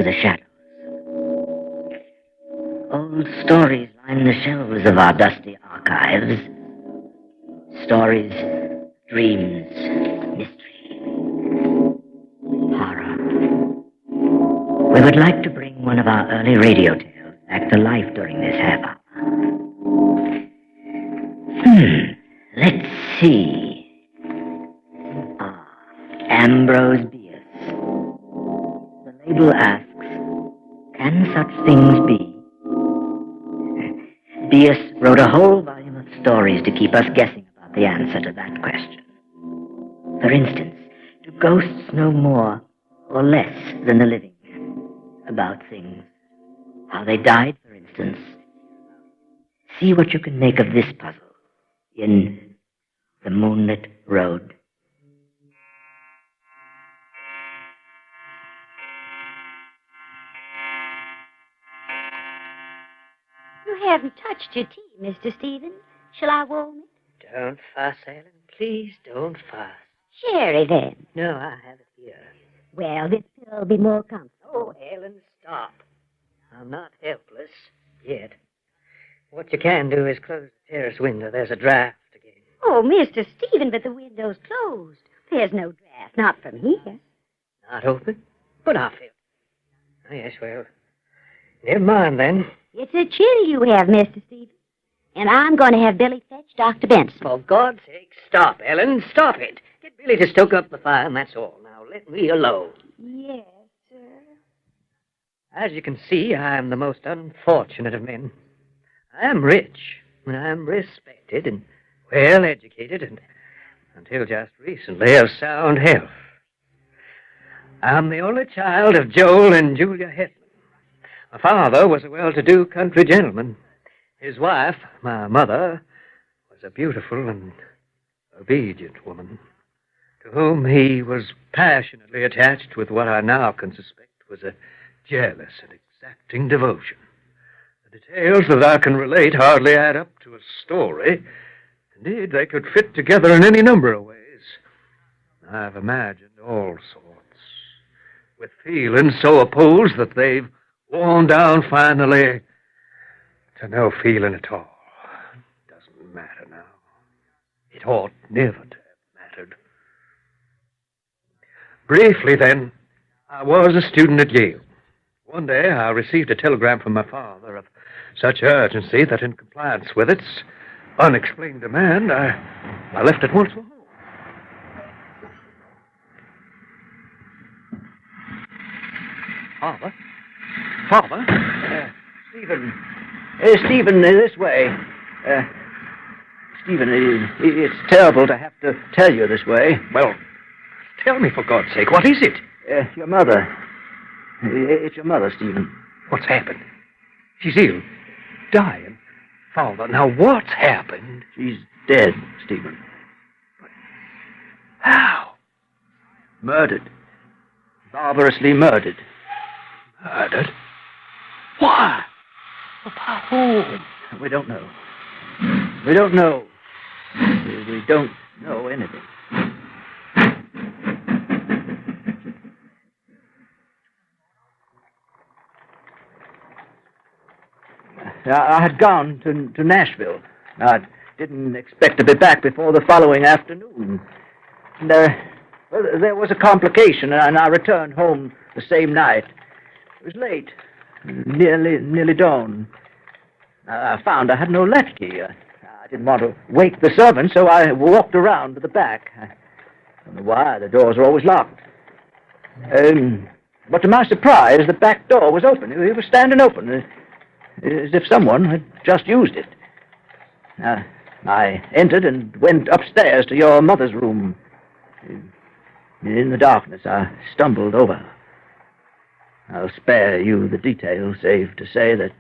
into the shadows. Old stories line the shelves of our dusty archives. Stories, dreams, mystery, horror. We would like to bring one of our early radio tales back to life during this half hour. Let's see. Ambrose Bierce. The label asks, can such things be? Bierce wrote a whole volume of stories to keep us guessing about the answer to that question. For instance, do ghosts know more or less than the living about things? How they died, for instance. See what you can make of this puzzle in The Moonlight Road. You haven't touched your tea, Mr. Stephen. Shall I warm it? Don't fuss, Ellen. Please don't fuss. Sherry, then. No, I have it here. Well, this will be more comfortable. Oh, Ellen, stop. I'm not helpless yet. What you can do is close the terrace window. There's a draft again. Oh, Mr. Stephen, but the window's closed. There's no draft, not from here. Not open? But I feel. Oh, yes, well, never mind then. It's a chill you have, Mr. Stephen. And I'm going to have Billy fetch Dr. Benson. For God's sake, stop, Ellen. Stop it. Get Billy to stoke up the fire, and that's all. Now, let me alone. Yes, sir. As you can see, I am the most unfortunate of men. I am rich, and I am respected, and well-educated, and, until just recently, of sound health. I'm the only child of Joel and Julia Hetman. My father was a well-to-do country gentleman. His wife, my mother, was a beautiful and obedient woman, to whom he was passionately attached with what I now can suspect was a jealous and exacting devotion. The details that I can relate hardly add up to a story. Indeed, they could fit together in any number of ways. I've imagined all sorts, with feelings so opposed that they've worn down finally to no feeling at all. Doesn't matter now. It ought never to have mattered. Briefly, then, I was a student at Yale. One day I received a telegram from my father of such urgency that in compliance with its unexplained demand, I left at once for home. Father? Father? Stephen. Stephen, this way. Stephen, it's terrible to have to tell you this way. Well, tell me, for God's sake, what is it? Your mother. It's your mother, Stephen. What's happened? She's ill. Dying. Father, now what's happened? She's dead, Stephen. How? Murdered. Barbarously murdered. Murdered? Why? By whom? We don't know. We don't know. We don't know anything. I had gone to Nashville. I didn't expect to be back before the following afternoon. And, there was a complication, and I returned home the same night. It was late, nearly dawn. I found I had no latchkey. I didn't want to wake the servant, so I walked around to the back. I don't know why, the doors are always locked. But to my surprise, the back door was open. It was standing open, as if someone had just used it. I entered and went upstairs to your mother's room. In the darkness, I stumbled over her. I'll spare you the details, save to say that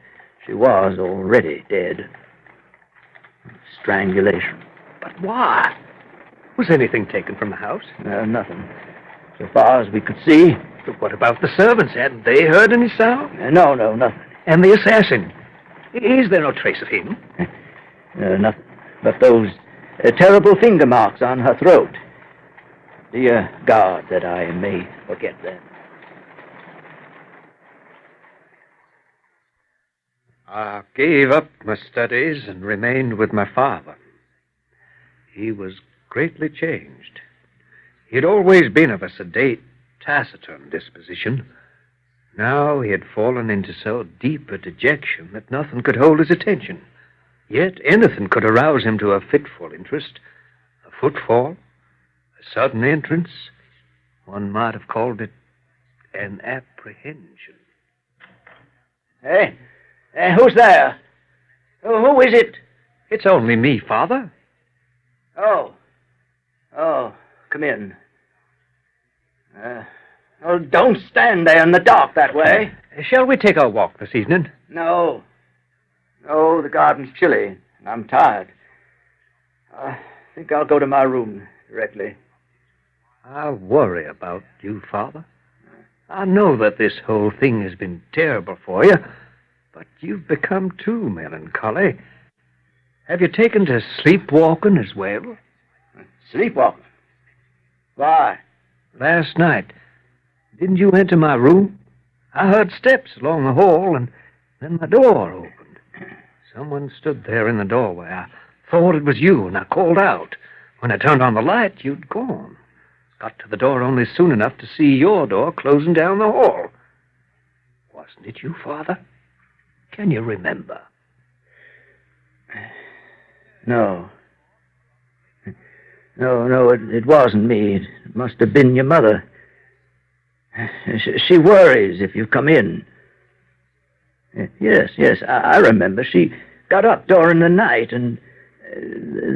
she was already dead. Strangulation. But why? Was anything taken from the house? Nothing. So far as we could see. But what about the servants? Hadn't they heard any sound? No, nothing. And the assassin? Is there no trace of him? Nothing. But those terrible finger marks on her throat. Dear God, that I may forget them. I gave up my studies and remained with my father. He was greatly changed. He had always been of a sedate, taciturn disposition. Now he had fallen into so deep a dejection that nothing could hold his attention. Yet anything could arouse him to a fitful interest. A footfall, a sudden entrance. One might have called it an apprehension. Hey, who's there? Who is it? It's only me, Father. Oh, come in. Don't stand there in the dark that way. Shall we take our walk this evening? No, the garden's chilly, and I'm tired. I think I'll go to my room directly. I worry about you, Father. I know that this whole thing has been terrible for you, but you've become too melancholy. Have you taken to sleepwalking as well? Sleepwalking? Why? Last night, didn't you enter my room? I heard steps along the hall, and then my door opened. Someone stood there in the doorway. I thought it was you, and I called out. When I turned on the light, you'd gone. Got to the door only soon enough to see your door closing down the hall. Wasn't it you, Father? Can you remember? No, it wasn't me. It must have been your mother. She worries if you come in. Yes, I remember. She got up during the night and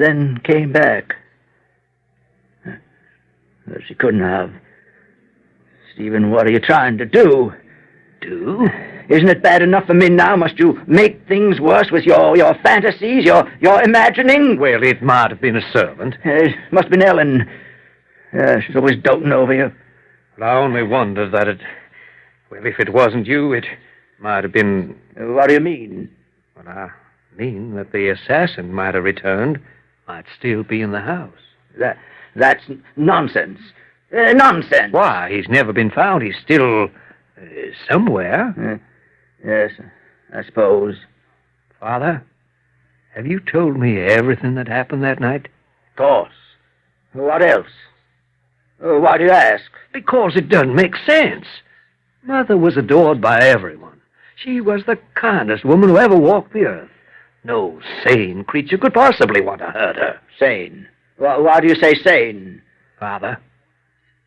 then came back. She couldn't have. Stephen, what are you trying to do? Do? Isn't it bad enough for me now? Must you make things worse with your fantasies, your imagining? Well, it might have been a servant. It must have been Ellen. She's always doting over you. Well, I only wondered that well, if it wasn't you, it might have been... What do you mean? Well, I mean that the assassin might have returned, might still be in the house. That's nonsense. Nonsense. Why? He's never been found. He's still somewhere. Yes, I suppose. Father, have you told me everything that happened that night? Of course. What else? Why do you ask? Because it doesn't make sense. Mother was adored by everyone. She was the kindest woman who ever walked the earth. No sane creature could possibly want to hurt her. Sane? Why do you say sane? Father,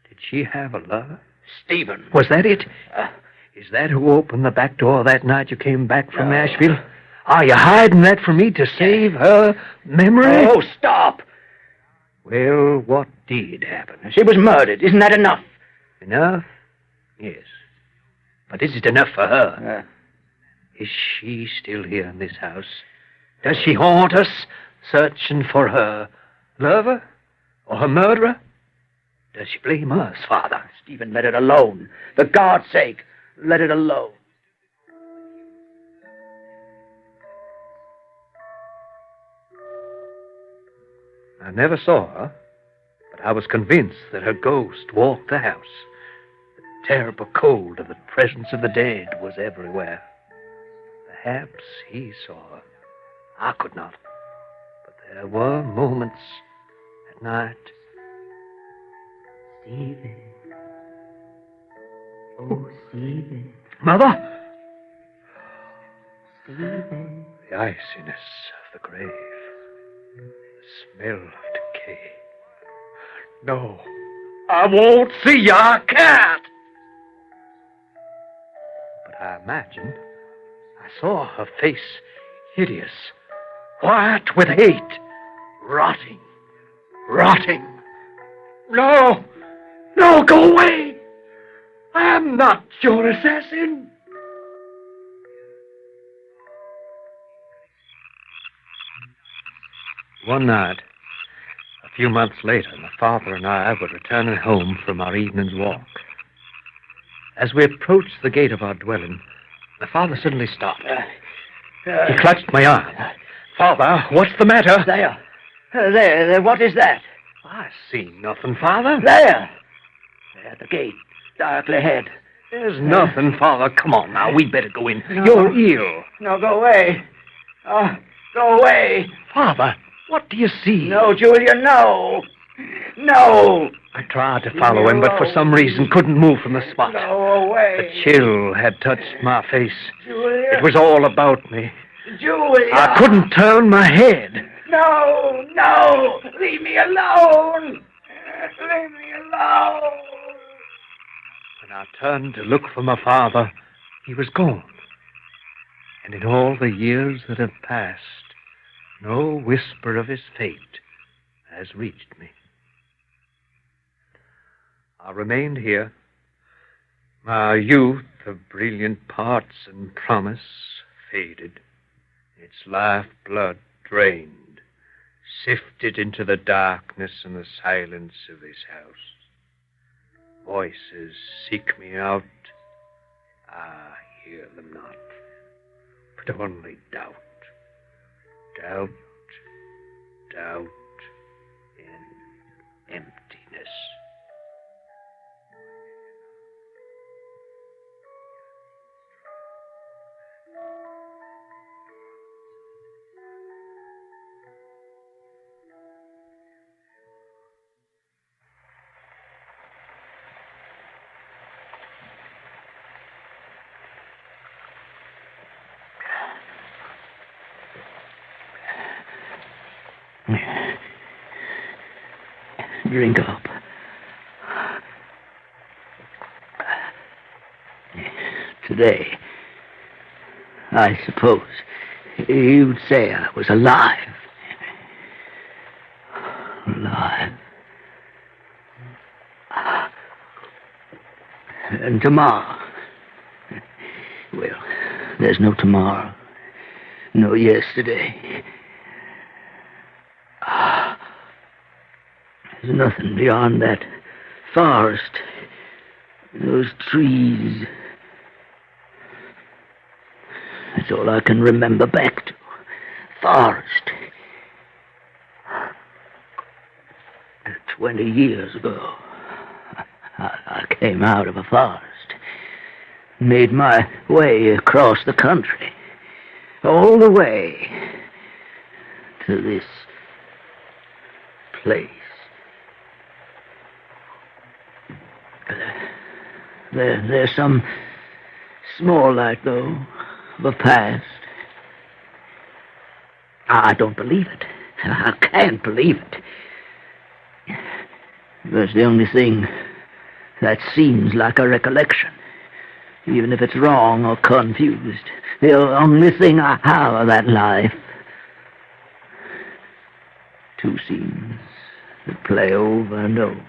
did she have a lover? Stephen. Was that it? Is that who opened the back door that night you came back from Nashville? Are you hiding that from me to save her memory? Oh, stop! Well, what did happen? She was murdered. Isn't that enough? Enough? Yes. But is it enough for her? Is she still here in this house? Does she haunt us, searching for her lover or her murderer? Does she blame us, Father? Stephen, let it alone. For God's sake, let it alone. I never saw her, but I was convinced that her ghost walked the house. The terrible cold of the presence of the dead was everywhere. Perhaps he saw her. I could not. But there were moments at night. Stephen. Oh, Stephen. Mother! Stephen. The iciness of the grave. The smell of decay. No, I won't see you. I can't. But I imagined I saw her face hideous, white with hate, rotting. No, go away. I'm not your assassin. One night, a few months later, my father and I were returning home from our evening's walk. As we approached the gate of our dwelling, my father suddenly stopped. He clutched my arm. Father, what's the matter? There, what is that? I see nothing, Father. There, the gate, darkly ahead. There's nothing, Father. Come on now. We'd better go in. No. You're ill. No, go away. Go away. Father, what do you see? No, Julia, no. No. I tried to follow him, but for some reason couldn't move from the spot. Go away. The chill had touched my face. Julia. It was all about me. Julia. I couldn't turn my head. No. Leave me alone. Leave me alone. When I turned to look for my father, he was gone. And in all the years that have passed, no whisper of his fate has reached me. I remained here, my youth of brilliant parts and promise faded, its life-blood drained, sifted into the darkness and the silence of his house. Voices seek me out, I hear them not, but only doubt, doubt in emptiness. Drink up. Today, I suppose you'd say I was alive. Alive. And tomorrow, well, there's no tomorrow, no yesterday. There's nothing beyond that forest, those trees. That's all I can remember back to. Forest. 20 years ago, I came out of a forest, made my way across the country, all the way to this place. There's some small light, though, of a past. I don't believe it. I can't believe it. That's the only thing that seems like a recollection, even if it's wrong or confused. The only thing I have of that life. Two scenes that play over and over.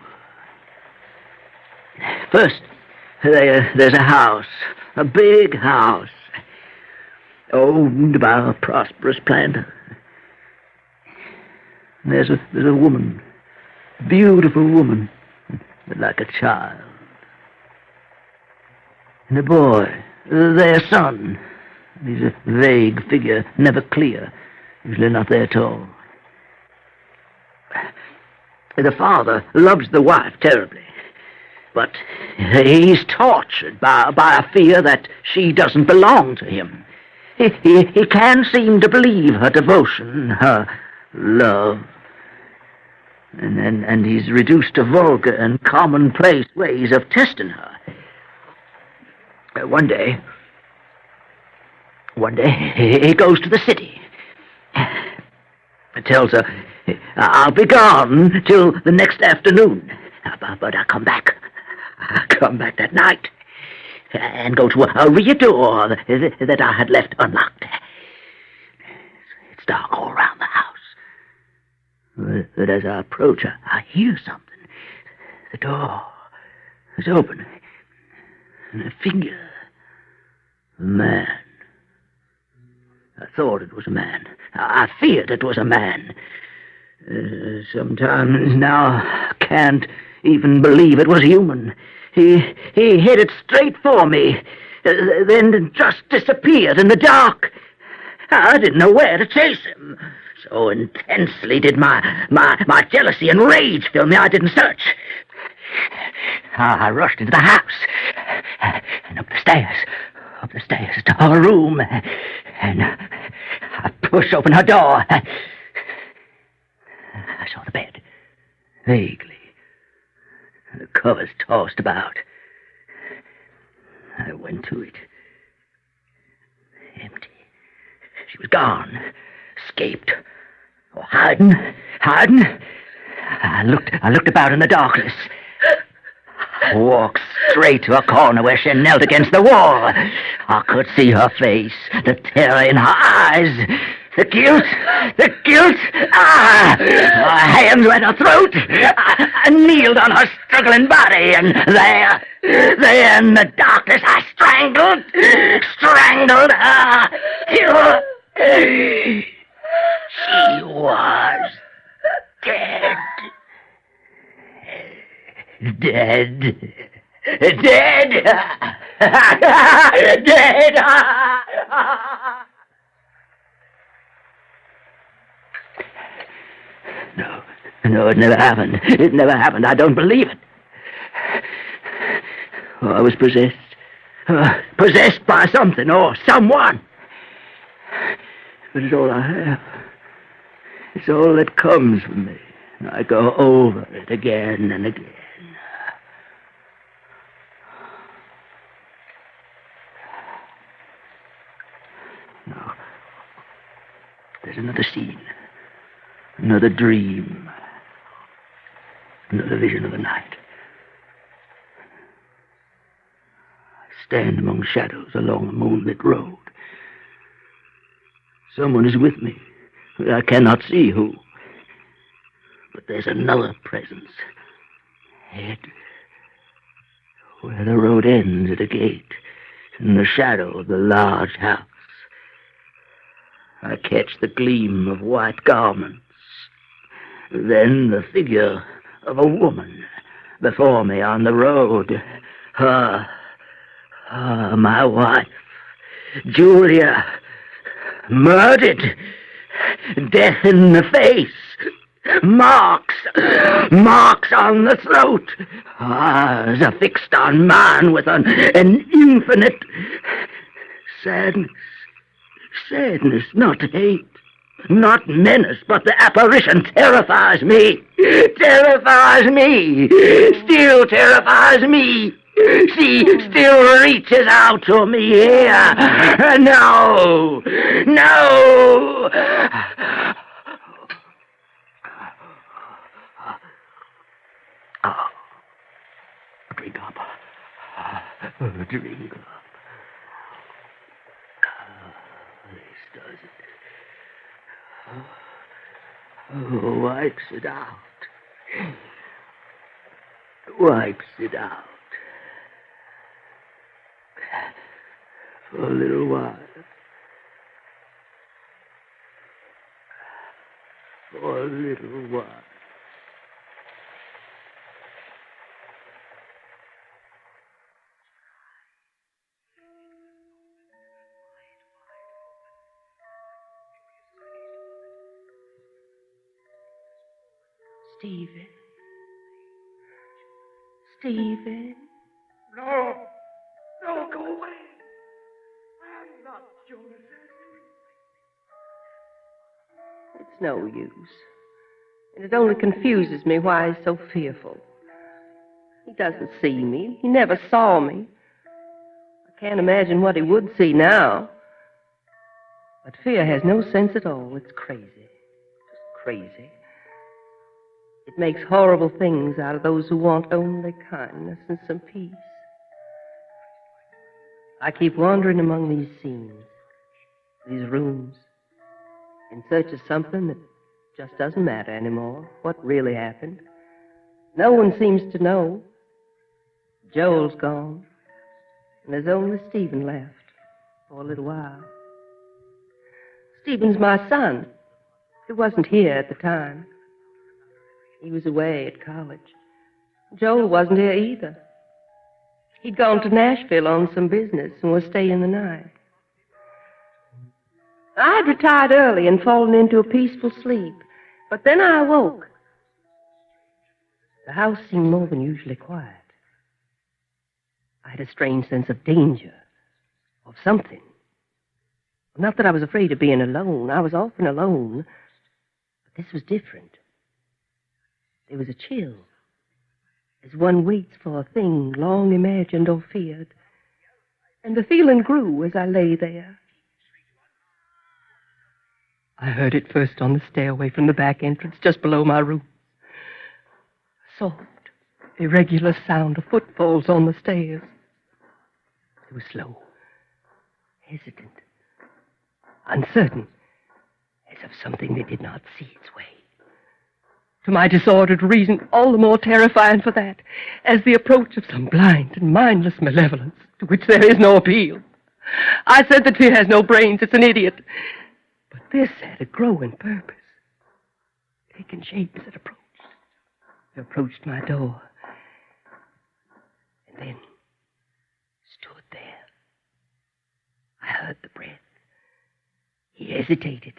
First, there's a house, a big house, owned by a prosperous planter. There's a woman, beautiful woman, like a child. And a boy, their son. He's a vague figure, never clear, usually not there at all. The father loves the wife terribly, but he's tortured by a fear that she doesn't belong to him. He can't seem to believe her devotion, her love. And he's reduced to vulgar and commonplace ways of testing her. One day, he goes to the city. Tells her, I'll be gone till the next afternoon. But I'll come back. I'll come back that night and go to a rear door that I had left unlocked. It's dark all around the house. But as I approach, I hear something. The door is open. And a figure. A man. I thought it was a man. I feared it was a man. Sometimes now I can't even believe it was human. He headed straight for me, then just disappeared in the dark. I didn't know where to chase him. So intensely did my jealousy and rage fill me, I didn't search. I rushed into the house, and up the stairs to her room, and I pushed open her door. I saw the bed, vaguely, the covers tossed about. I went to it. Empty. She was gone. Escaped. Or hiding. I looked about in the darkness. Walked straight to a corner where she knelt against the wall. I could see her face, the terror in her eyes, the guilt. Her hands were at her throat. I kneeled on her struggling body, and there in the darkness, I strangled her. She was dead. No, it never happened. I don't believe it. Oh, I was possessed. Possessed by something or someone. But it's all I have. It's all that comes from me. I go over it again and again. No. There's another scene. Another dream. Another vision of the night. I stand among shadows along a moonlit road. Someone is with me. I cannot see who. But there's another presence. Head. Where the road ends at a gate, in the shadow of the large house. I catch the gleam of white garments. Then the figure of a woman before me on the road. My wife, Julia, murdered. Death in the face. Marks on the throat. Eyes are fixed on mine with an infinite sadness. Sadness, not hate. Not menace, but the apparition terrifies me. Terrifies me. Still terrifies me. She still reaches out to me here. No. Drink up. Drink up. This does it. Wipes it out. Wipes it out. For a little while. For a little while. Stephen. No, go away. I'm not Jonas. It's no use. And it only confuses me why he's so fearful. He doesn't see me. He never saw me. I can't imagine what he would see now. But fear has no sense at all. It's crazy. Just crazy. It makes horrible things out of those who want only kindness and some peace. I keep wandering among these scenes, these rooms, in search of something that just doesn't matter anymore, what really happened. No one seems to know. Joel's gone, and there's only Stephen left for a little while. Stephen's my son. He wasn't here at the time. He was away at college. Joel wasn't here either. He'd gone to Nashville on some business and was staying the night. I'd retired early and fallen into a peaceful sleep, but then I awoke. The house seemed more than usually quiet. I had a strange sense of danger, of something. Not that I was afraid of being alone. I was often alone. But this was different. There was a chill, as one waits for a thing long imagined or feared. And the feeling grew as I lay there. I heard it first on the stairway from the back entrance, just below my room. A soft, irregular sound of footfalls on the stairs. It was slow, hesitant, uncertain, as of something that did not see its way. To my disordered reason, all the more terrifying for that, as the approach of some blind and mindless malevolence to which there is no appeal. I said that fear has no brains, it's an idiot. But this had a growing purpose, taking shape as it approached. It approached my door, and then stood there. I heard the breath. He hesitated,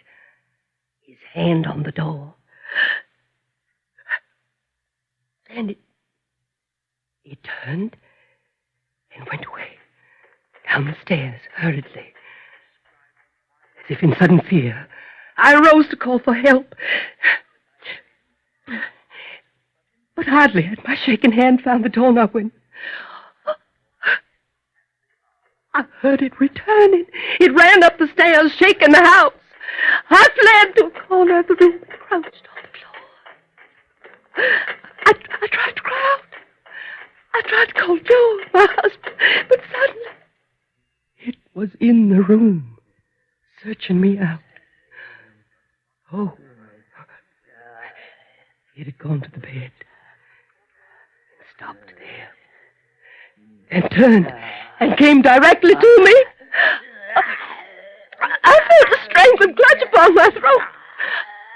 his hand on the door. Then it turned and went away, down the stairs, hurriedly. As if in sudden fear, I arose to call for help. But hardly had my shaking hand found the doorknob when I heard it returning. It ran up the stairs, shaking the house. I fled to a corner of the room and crouched on the floor. I tried to cry out. I tried to call Joe, my husband, but suddenly it was in the room, searching me out. Oh, it had gone to the bed, stopped there, and turned and came directly to me. I felt a strangling clutch upon my throat.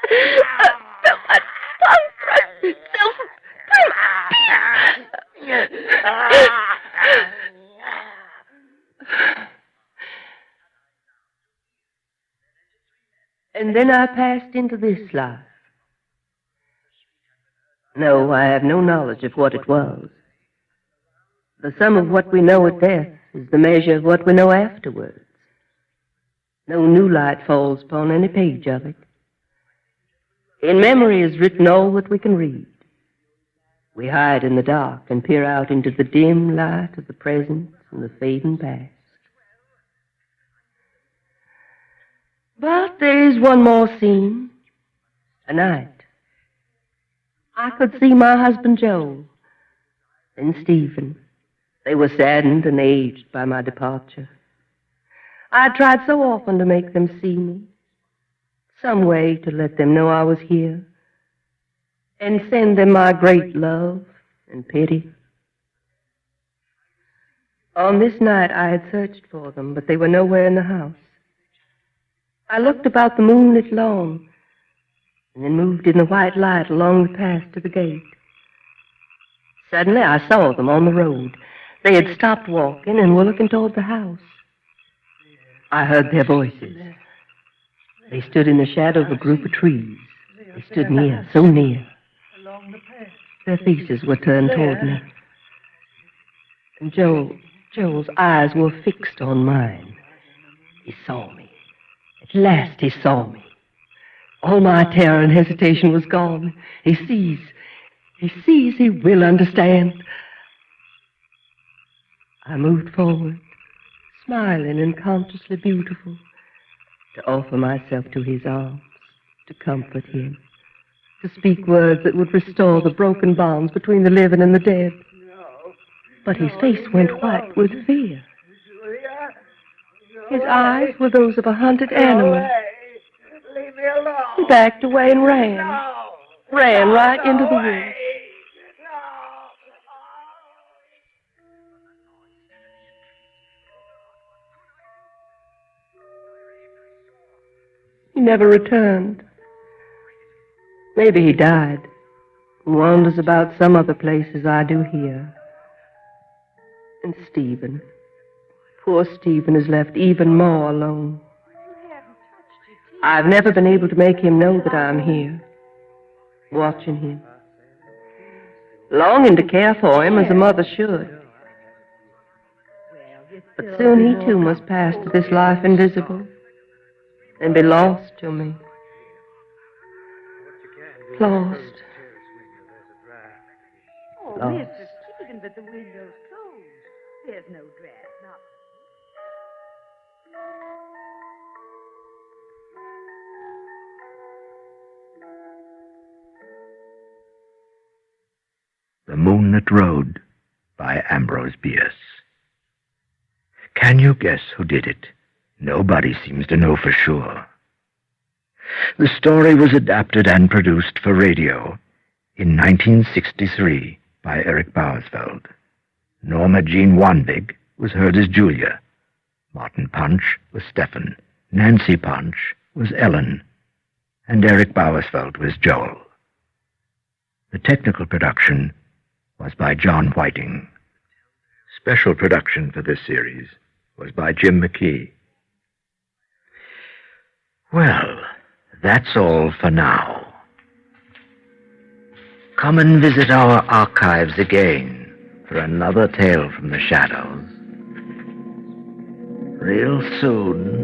I felt my tongue thrust itself And then I passed into this life. No, I have no knowledge of what it was. The sum of what we know at death is the measure of what we know afterwards. No new light falls upon any page of it. In memory is written all that we can read. We hide in the dark and peer out into the dim light of the present and the fading past. But there is one more scene. A night. I could see my husband Joe and Stephen. They were saddened and aged by my departure. I tried so often to make them see me, some way to let them know I was here, and send them my great love and pity. On this night I had searched for them, but they were nowhere in the house. I looked about the moonlit lawn, and then moved in the white light along the path to the gate. Suddenly I saw them on the road. They had stopped walking and were looking toward the house. I heard their voices. They stood in the shadow of a group of trees. They stood near, so near. Their faces were turned toward me. And Joel's eyes were fixed on mine. He saw me. At last he saw me. All my terror and hesitation was gone. He sees, he will understand. I moved forward, smiling and consciously beautiful, to offer myself to his arms, to comfort him, to speak words that would restore the broken bonds between the living and the dead. But his face went white with fear. His eyes were those of a hunted animal. Leave me alone. He backed away and ran. Ran right into the woods. He never returned. Maybe he died and wanders about some other place as I do here. And Stephen, poor Stephen, is left even more alone. I've never been able to make him know that I'm here, watching him, longing to care for him as a mother should. But soon he too must pass to this life invisible and be lost to me. Lost. Oh, Mr. Stephen, but the window's closed. There's no draft. Not... The Moonlight Road by Ambrose Bierce. Can you guess who did it? Nobody seems to know for sure. The story was adapted and produced for radio in 1963 by Eric Bauersfeld. Norma Jean Wanbig was heard as Julia. Martin Punch was Stephen. Nancy Punch was Ellen. And Eric Bauersfeld was Joel. The technical production was by John Whiting. Special production for this series was by Jim McKee. Well, that's all for now. Come and visit our archives again for another tale from the shadows. Real soon.